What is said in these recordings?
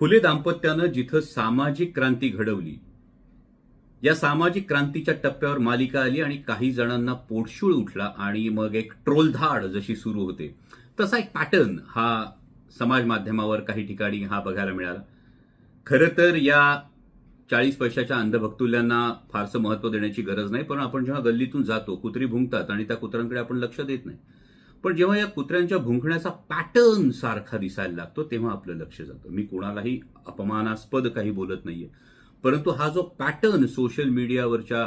फुले दाम्पत्यानं जिथं सामाजिक क्रांती घडवली, या सामाजिक क्रांतीच्या टप्प्यावर मालिका आली आणि काही जणांना पोटशूळ उठला आणि मग एक ट्रोलधाड जशी सुरू होते तसा एक पॅटर्न हा समाज माध्यमावर काही ठिकाणी हा बघायला मिळाला. खरं तर या 40 पैशाच्या अंधभक्तुल्यांना फारसं महत्व देण्याची गरज नाही, पण आपण जेव्हा गल्लीतून जातो, कुत्री भुंकतात आणि त्या कुत्र्यांकडे आपण लक्ष देत नाही. पण जेव्हा या कुत्र्यांच्या भुंकण्याचा पॅटर्न सारखा दिसायला लागतो तेव्हा आपलं लक्ष जातं. मी कोणालाही अपमानास्पद काही बोलत नाहीये, परंतु हा जो पॅटर्न सोशल मीडियावरच्या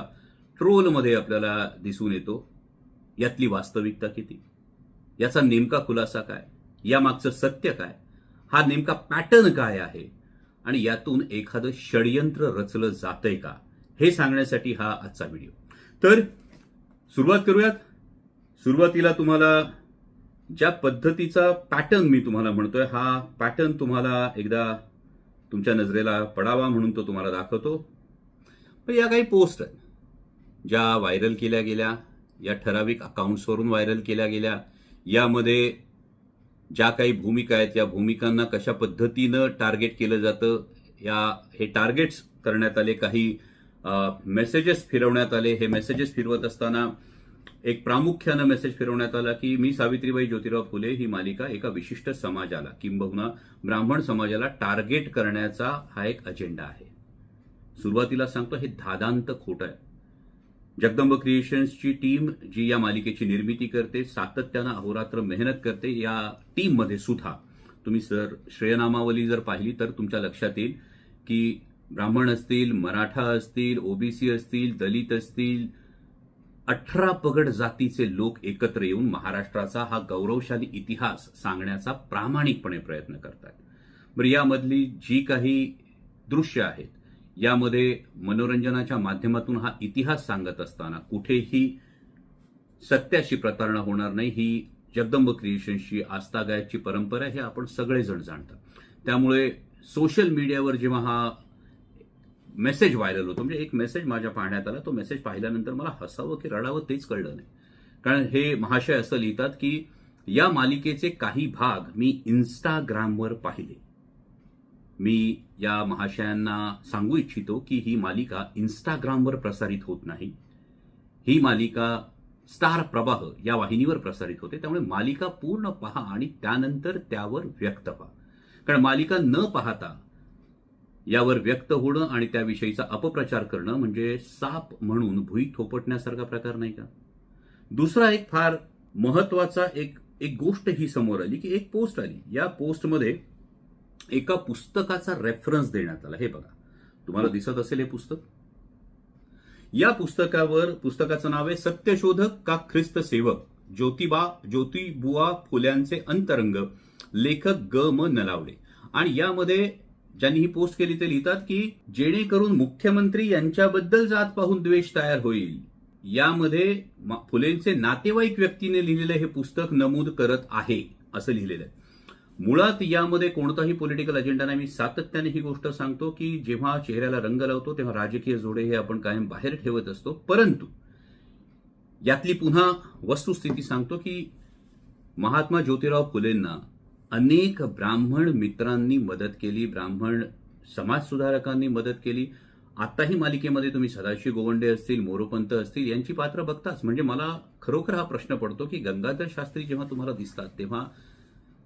ट्रोलमध्ये आपल्याला दिसून येतो, यातली वास्तविकता किती, याचा नेमका खुलासा काय, यामागचं सत्य काय, हा नेमका पॅटर्न काय आहे आणि यातून एखादं षडयंत्र रचलं जातंय का, हे सांगण्यासाठी हा आजचा व्हिडिओ. तर सुरुवात करूयात. सुरुवातीला तुम्हाला ज्या पद्धतीचा पॅटर्न मी तुम्हाला म्हणतोय, हा पॅटर्न तुम्हाला एकदा तुमच्या नजरेला पडावा म्हणून तो तुम्हाला दाखवतो. पण या काही पोस्ट आहेत ज्या व्हायरल केल्या गेल्या, या ठराविक अकाउंट्सवरून व्हायरल केल्या गेल्या. यामध्ये ज्या काही भूमिका आहेत, या भूमिकांना कशा पद्धतीनं टार्गेट केलं जातं, हे टार्गेट्स करण्यात आले. काही मेसेजेस फिरवण्यात आले. हे मेसेजेस फिरवत असताना एक प्रामुख्यानं मेसेज फिरवण्यात आला की मी सावित्रीबाई ज्योतिराव फुले ही मालिका एका विशिष्ट समाजाला, किंबहुना ब्राह्मण समाजाला टार्गेट करण्याचा हा एक अजेंडा आहे. सुरुवातीला सांगतो, हे धादांत खोटं आहे. जगदंब क्रिएशन्सची टीम जी या मालिकेची निर्मिती करते, सातत्यानं अहोरात्र मेहनत करते. या टीममध्ये सुद्धा तुम्ही श्रेयनामावली जर पाहिली तर तुमच्या लक्षात येईल की ब्राह्मण असतील, मराठा असतील, ओबीसी असतील, दलित असतील, 18 पगड जातीचे लोक एकत्र येऊन महाराष्ट्राचा हा गौरवशाली इतिहास सांगण्याचा प्रामाणिकपणे प्रयत्न करतात. बरं, यामधली जी काही दृश्य आहेत, यामध्ये मनोरंजनाच्या माध्यमातून हा इतिहास सांगत असताना कुठेही सत्याशी प्रतारणा होणार नाही, ही जगदंब क्रिएशन्सची आस्थागायची परंपरा आहे, हे आपण सगळेजण जाणतात. त्यामुळे सोशल मीडियावर जेव्हा हा मेसेज व्हायरल होतो, म्हणजे एक मेसेज माझ्या पाहण्यात आला, तो मेसेज पाहिल्यानंतर मला हसावं की रडावं तेच कळलं नाही. कारण हे महाशय असं लिहितात की या मालिकेचे काही भाग मी इन्स्टाग्रामवर पाहिले. मी या महाशयांना सांगू इच्छितो की ही मालिका इन्स्टाग्रामवर प्रसारित होत नाही. ही मालिका स्टार प्रवाह या वाहिनीवर प्रसारित होते. त्यामुळे मालिका पूर्ण पहा आणि त्यानंतर त्यावर व्यक्त व्हा. कारण मालिका न पाहता यावर व्यक्त होणं आणि त्याविषयीचा अपप्रचार करणं म्हणजे साप म्हणून भुई थोपटण्यासारखा प्रकार नाही का? दुसरा एक फार महत्वाचा एक गोष्ट ही समोर आली की एक पोस्ट आली. या पोस्टमध्ये एका पुस्तकाचा रेफरन्स देण्यात आला. हे बघा, तुम्हाला दिसत असेल हे पुस्तक. या पुस्तकाचं नाव आहे सत्यशोधक का ख्रिस्त सेवक, ज्योतिबुवा फुल्यांचे अंतरंग, लेखक ग म नलावडे. आणि यामध्ये ज्यांनी ही पोस्ट केली ते लिहितात की जेणेकरून मुख्यमंत्री यांच्याबद्दल जात पाहून द्वेष तयार होईल, यामध्ये फुलेंचे नातेवाईक व्यक्तीने लिहिलेलं हे पुस्तक नमूद करत आहे, असं लिहिलेलं आहे. मुळात यामध्ये कोणताही पॉलिटिकल अजेंडा नाही. मी सातत्याने ही गोष्ट सांगतो की जेव्हा चेहऱ्याला रंग लावतो तेव्हा राजकीय जोडे हे आपण कायम बाहेर ठेवत असतो, परंतु यातली पुन्हा वस्तुस्थिती सांगतो की महात्मा ज्योतिराव फुलेंना अनेक ब्राह्मण मित्रांनी मदत केली, ब्राह्मण समाजसुधारकांनी मदत केली. आताही मालिकेमध्ये तुम्ही सदाशिव गोवंडे असतील, मोरोपंत असतील, यांची पात्र बघताच. म्हणजे मला खरोखर हा प्रश्न पडतो की गंगाधर शास्त्री जेव्हा तुम्हाला दिसतात तेव्हा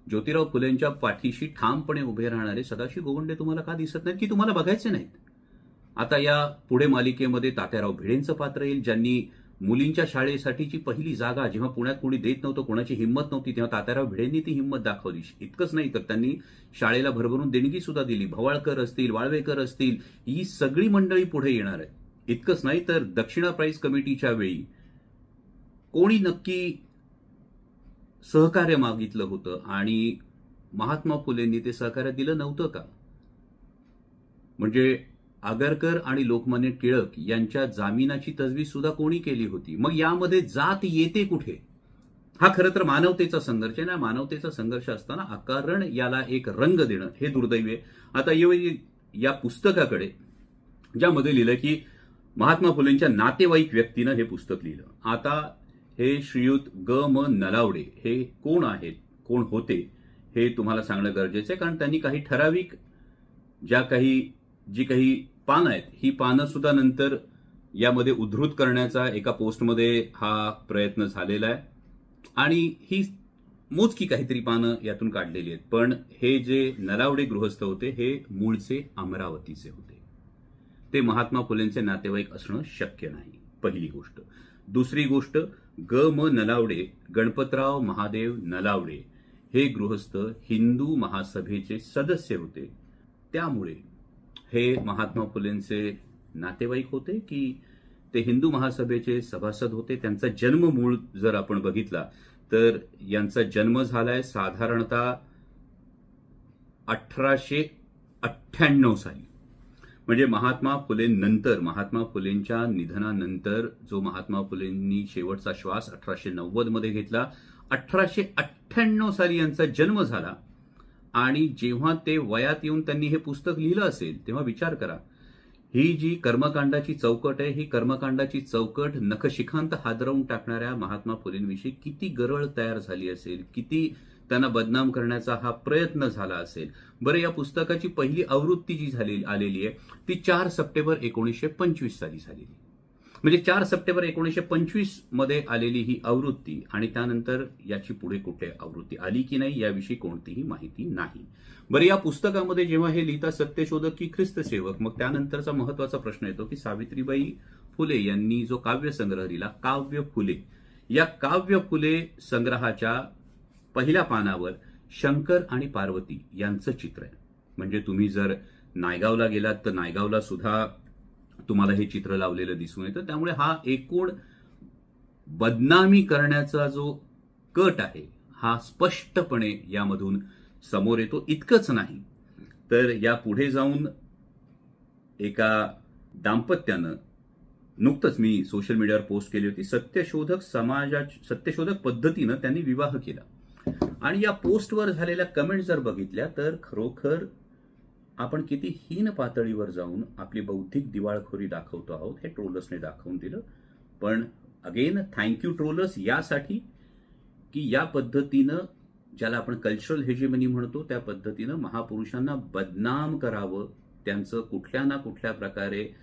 ज्योतिराव फुलेंच्या पाठीशी ठामपणे उभे राहणारे सदाशिव गोवंडे तुम्हाला का दिसत नाहीत, की तुम्हाला बघायचे नाहीत? आता या पुढे मालिकेमध्ये तात्याराव भिडेंचं पात्र येईल, ज्यांनी मुलींच्या शाळेसाठीची पहिली जागा जेव्हा पुण्यात कोणी देत नव्हतं, कोणाची हिंमत नव्हती, तेव्हा तात्याराव भिडेंनी ती हिंमत दाखवली. इतकंच नाही तर त्यांनी शाळेला भरभरून देणगी सुद्धा दिली. भवाळकर असतील, वाळवेकर असतील, ही सगळी मंडळी पुढे येणार आहे. इतकंच नाही तर दक्षिणा प्राईज कमिटीच्या वेळी कोणी नक्की सहकार्य मागितलं होतं आणि महात्मा फुलेंनी ते सहकार्य दिलं नव्हतं का? म्हणजे आगरकर आणि लोकमान्य टिळक यांच्या जामिनाची तजवीज सुद्धा कोणी केली होती? मग यामध्ये जात येते कुठे? हा खरं तर मानवतेचा संघर्ष आहे ना. मानवतेचा संघर्ष असताना अकारण याला एक रंग देणं हे दुर्दैवी आहे. आता या पुस्तकाकडे ज्यामध्ये लिहिलं की महात्मा फुलेंच्या नातेवाईक व्यक्तीनं हे पुस्तक लिहिलं. आता हे श्रीयुत ग म नलावडे हे कोण आहेत, कोण होते, हे तुम्हाला सांगणं गरजेचं आहे. कारण त्यांनी काही ठराविक जी काही पानं आहेत, ही पानं सुद्धा नंतर यामध्ये उद्धृत करण्याचा एका पोस्टमध्ये हा प्रयत्न झालेला आहे. आणि ही मोजकी काहीतरी पानं यातून काढलेली आहेत. पण हे जे नलावडे गृहस्थ होते हे मूळचे अमरावतीचे होते. ते महात्मा फुलेंचे नातेवाईक असणं शक्य नाही, पहिली गोष्ट. दुसरी गोष्ट, ग म नलावडे, गणपतराव महादेव नलावडे हे गृहस्थ हिंदू महासभेचे सदस्य होते. त्यामुळे हे महात्मा फुलेंचे नातेवाईक होते की ते हिंदू महासभेचे सभासद होते. त्यांचा जन्म मूळ जर आपण बघितला तर यांचा जन्म झालाय साधारणतः 1898 साली. म्हणजे महात्मा फुलेंनंतर, महात्मा फुलेंच्या निधनानंतर जो महात्मा फुलेंनी शेवटचा श्वास 1890 मध्ये घेतला, 1898 साली यांचा जन्म झाला. आणि जेव्हा ते वयात येऊन त्यांनी हे पुस्तक लिहिलं असेल तेव्हा विचार करा, ही जी कर्मकांडाची चौकट आहे, ही कर्मकांडाची चौकट नखशिखांत हादरवून टाकणाऱ्या महात्मा फुलेंविषयी किती गरळ तयार झाली असेल, किती त्यांना बदनाम करण्याचा हा प्रयत्न झाला असेल. बरं, या पुस्तकाची पहिली आवृत्ती जी आलेली आहे ती 4 सप्टेंबर 1925 साली झालेली. म्हणजे 4 सप्टेंबर 1925 मध्ये आलेली ही आवृत्ती, आणि त्यानंतर याची पुढे कुठे आवृत्ती आली की नाही याविषयी कोणतीही माहिती नाही. बरं, या पुस्तकामध्ये जेव्हा हे लिहिता सत्यशोधक की ख्रिस्तसेवक, मग त्यानंतरचा महत्वाचा प्रश्न येतो की सावित्रीबाई फुले यांनी जो काव्यसंग्रह लिहिला, काव्य फुले, या काव्य फुले संग्रहाच्या पहिल्या पानावर शंकर आणि पार्वती यांचं चित्र आहे. म्हणजे तुम्ही जर नायगावला गेलात तर नायगावला सुद्धा तुम्हाला हे चित्र लावलेलं दिसून येतं. त्यामुळे हा एकूण बदनामी करण्याचा जो कट आहे हा स्पष्टपणे यामधून समोर येतो. इतकंच नाही तर या पुढे जाऊन एका दाम्पत्यानं, नुकतंच मी सोशल मीडियावर पोस्ट केली होती, सत्यशोधक पद्धतीनं त्यांनी विवाह केला. आणि या पोस्टवर झालेल्या कमेंट जर बघितल्या तर खरोखर आपण किती हीन पातळीवर जाऊन आपली बौद्धिक दिवाळखोरी दाखवतो आहोत हे ट्रोलर्सने दाखवून दिलं. पण अगेन थँक्यू ट्रोलर्स यासाठी की या पद्धतीनं, ज्याला आपण कल्चरल हेजेमनी म्हणतो, त्या पद्धतीनं महापुरुषांना बदनाम करावं, त्यांचं कुठल्या ना कुठल्या प्रकारे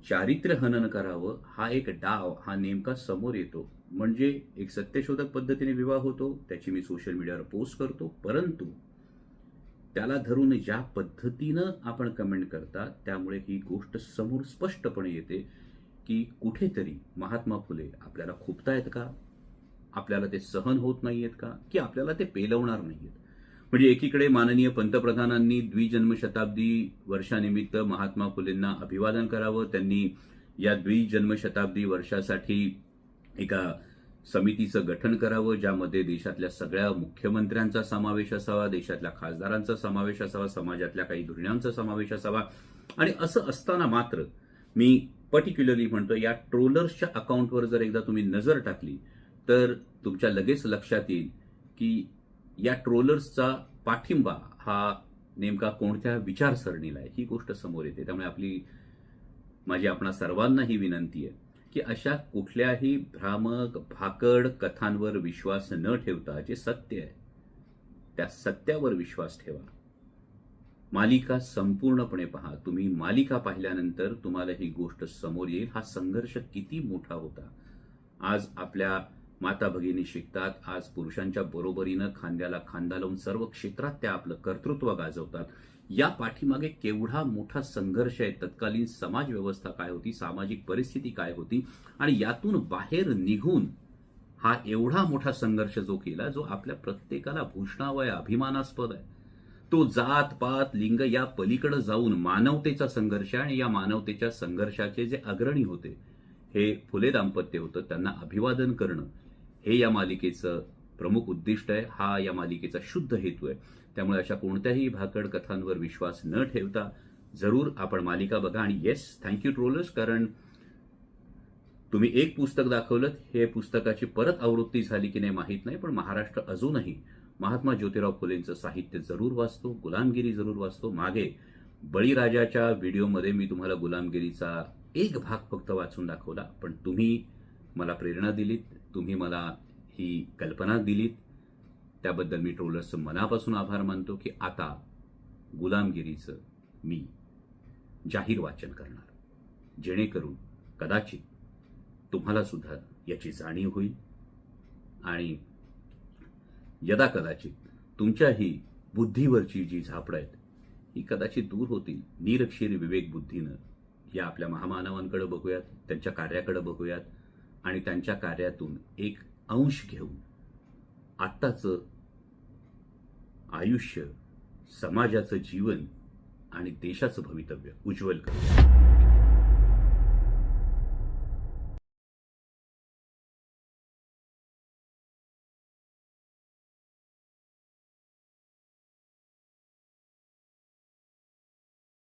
चारित्र्य हनन करावं, हा एक डाव हा नेमका समोर येतो. म्हणजे एक सत्यशोधक पद्धतीने विवाह होतो, त्याची मी सोशल मीडियावर पोस्ट करतो, परंतु त्याला धरून ज्या पद्धतीनं आपण कमेंट करता त्यामुळे ही गोष्ट समोर स्पष्टपणे येते की कुठेतरी महात्मा फुले आपल्याला खुपतायत का, आपल्याला ते सहन होत नाहीयेत का, की आपल्याला ते पेलवणार नाहीयेत. म्हणजे एकीकडे माननीय पंतप्रधानांनी द्विजन्मशताब्दी वर्षानिमित्त महात्मा फुलेंना अभिवादन करावं, त्यांनी या द्विजन्मशताब्दी वर्षासाठी एका समितीचं गठन करावं ज्यामध्ये देशातल्या सगळ्या मुख्यमंत्र्यांचा समावेश असावा, देशातल्या खासदारांचा समावेश असावा, समाजातल्या काही धुरीणांचा समावेश असावा. आणि असं असताना मात्र मी पर्टिक्युलरली म्हणतो, या ट्रोलर्सच्या अकाउंटवर जर एकदा तुम्ही नजर टाकली तर तुमच्या लगेच लक्षात येईल की या ट्रोलर्सचा पाठिंबा हा नेमका कोणत्या विचारसरणीला आहे, ही गोष्ट समोर येते. त्यामुळे माझी आपणा सर्वांना ही विनंती आहे की अशा कुठल्याही भ्रामक भाकड कथांवर विश्वास न ठेवता जे सत्य आहे त्या सत्यावर विश्वास ठेवा. मालिका संपूर्णपणे पहा. तुम्ही मालिका पाहिल्यानंतर तुम्हाला ही गोष्ट समोर येईल, हा संघर्ष किती मोठा होता. आज आपल्या माता भगिनी शिकतात, आज पुरुषांच्या बरोबरीनं खांद्याला खांदा लावून सर्व क्षेत्रात त्या आपलं कर्तृत्व गाजवतात. या पाठीमागे केवढा मोठा संघर्ष आहे, तत्कालीन समाज व्यवस्था काय होती, सामाजिक परिस्थिती काय होती, आणि यातून बाहेर निघून हा एवढा मोठा संघर्ष जो केला, जो आपल्या प्रत्येकाला भूषणावय अभिमानास्पद आहे. तो जात पात लिंग या पलीकडे जाऊन मानवतेचा संघर्ष, आणि या मानवतेच्या संघर्षाचे जे अग्रणी होते हे फुले दाम्पत्य होतं. त्यांना अभिवादन करणं हे या मालिकेचं प्रमुख उद्दिष्ट आहे, हा या मालिकेचा शुद्ध हेतू आहे. त्यामुळे अशा कोणत्याही भाकड कथांवर विश्वास न ठेवता जरूर आपण मालिका बघा. आणि येस, थँक्यू ट्रोलर्स, कारण तुम्ही एक पुस्तक दाखवलं, हे पुस्तकाची परत आवृत्ती झाली की नाही माहीत नाही, पण महाराष्ट्र अजूनही महात्मा ज्योतिराव फुलेंचं साहित्य जरूर वाचतो, गुलामगिरी जरूर वाचतो. मागे बळीराजाच्या व्हिडिओमध्ये मी तुम्हाला गुलामगिरीचा एक भाग फक्त वाचून दाखवला, पण तुम्ही मला प्रेरणा दिलीत, तुम्ही मला ही कल्पना दिलीत, त्याबद्दल मी ट्रोलर्सचं मनापासून आभार मानतो की आता गुलामगिरीचं मी जाहीर वाचन करणार, जेणेकरून कदाचित तुम्हाला सुद्धा याची जाणीव होईल आणि यदा कदाचित तुमच्याही बुद्धीवरची जी झापडं आहेत ही कदाचित दूर होतील. निरक्षीर विवेक बुद्धीनं या आपल्या महामानवांकडे बघूयात, त्यांच्या कार्याकडे बघूयात आणि त्यांच्या कार्यातून एक अंश घेऊन आत्ताचं आयुष्य, समाजाचं जीवन आणि देशाचं भवितव्य उज्ज्वल करूया.